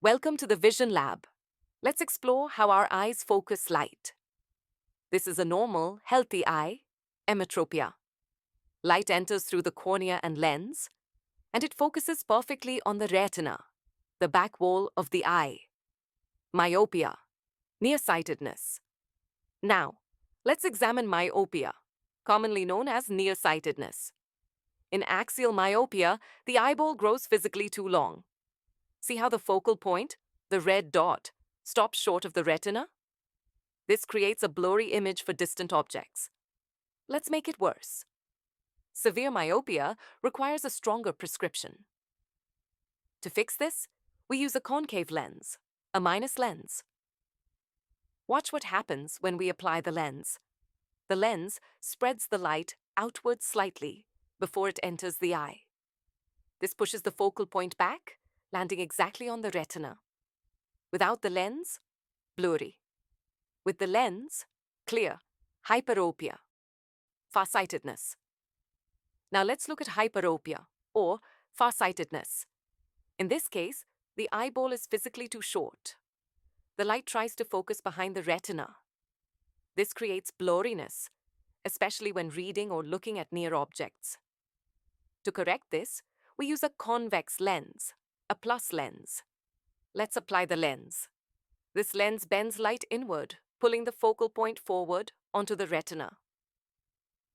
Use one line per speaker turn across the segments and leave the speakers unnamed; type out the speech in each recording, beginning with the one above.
Welcome to the Vision Lab. Let's explore how our eyes focus light. This is a normal, healthy eye, emetropia. Light enters through the cornea and lens, and it focuses perfectly on the retina, the back wall of the eye. Myopia, nearsightedness. Now, let's examine myopia, commonly known as nearsightedness. In axial myopia, the eyeball grows physically too long. See how the focal point, the red dot, stops short of the retina? This creates a blurry image for distant objects. Let's make it worse. Severe myopia requires a stronger prescription. To fix this, we use a concave lens, a minus lens. Watch what happens when we apply the lens. The lens spreads the light outward slightly before it enters the eye. This pushes the focal point back, landing exactly on the retina. Without the lens, blurry. With the lens, clear, hyperopia, farsightedness. Now let's look at hyperopia, or farsightedness. In this case, the eyeball is physically too short. The light tries to focus behind the retina. This creates blurriness, especially when reading or looking at near objects. To correct this, we use a convex lens, a plus lens. Let's apply the lens. This lens bends light inward, pulling the focal point forward onto the retina.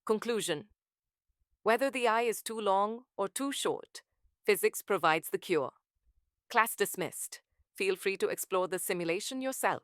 Conclusion: whether the eye is too long or too short, physics provides the cure. Class dismissed. Feel free to explore the simulation yourself.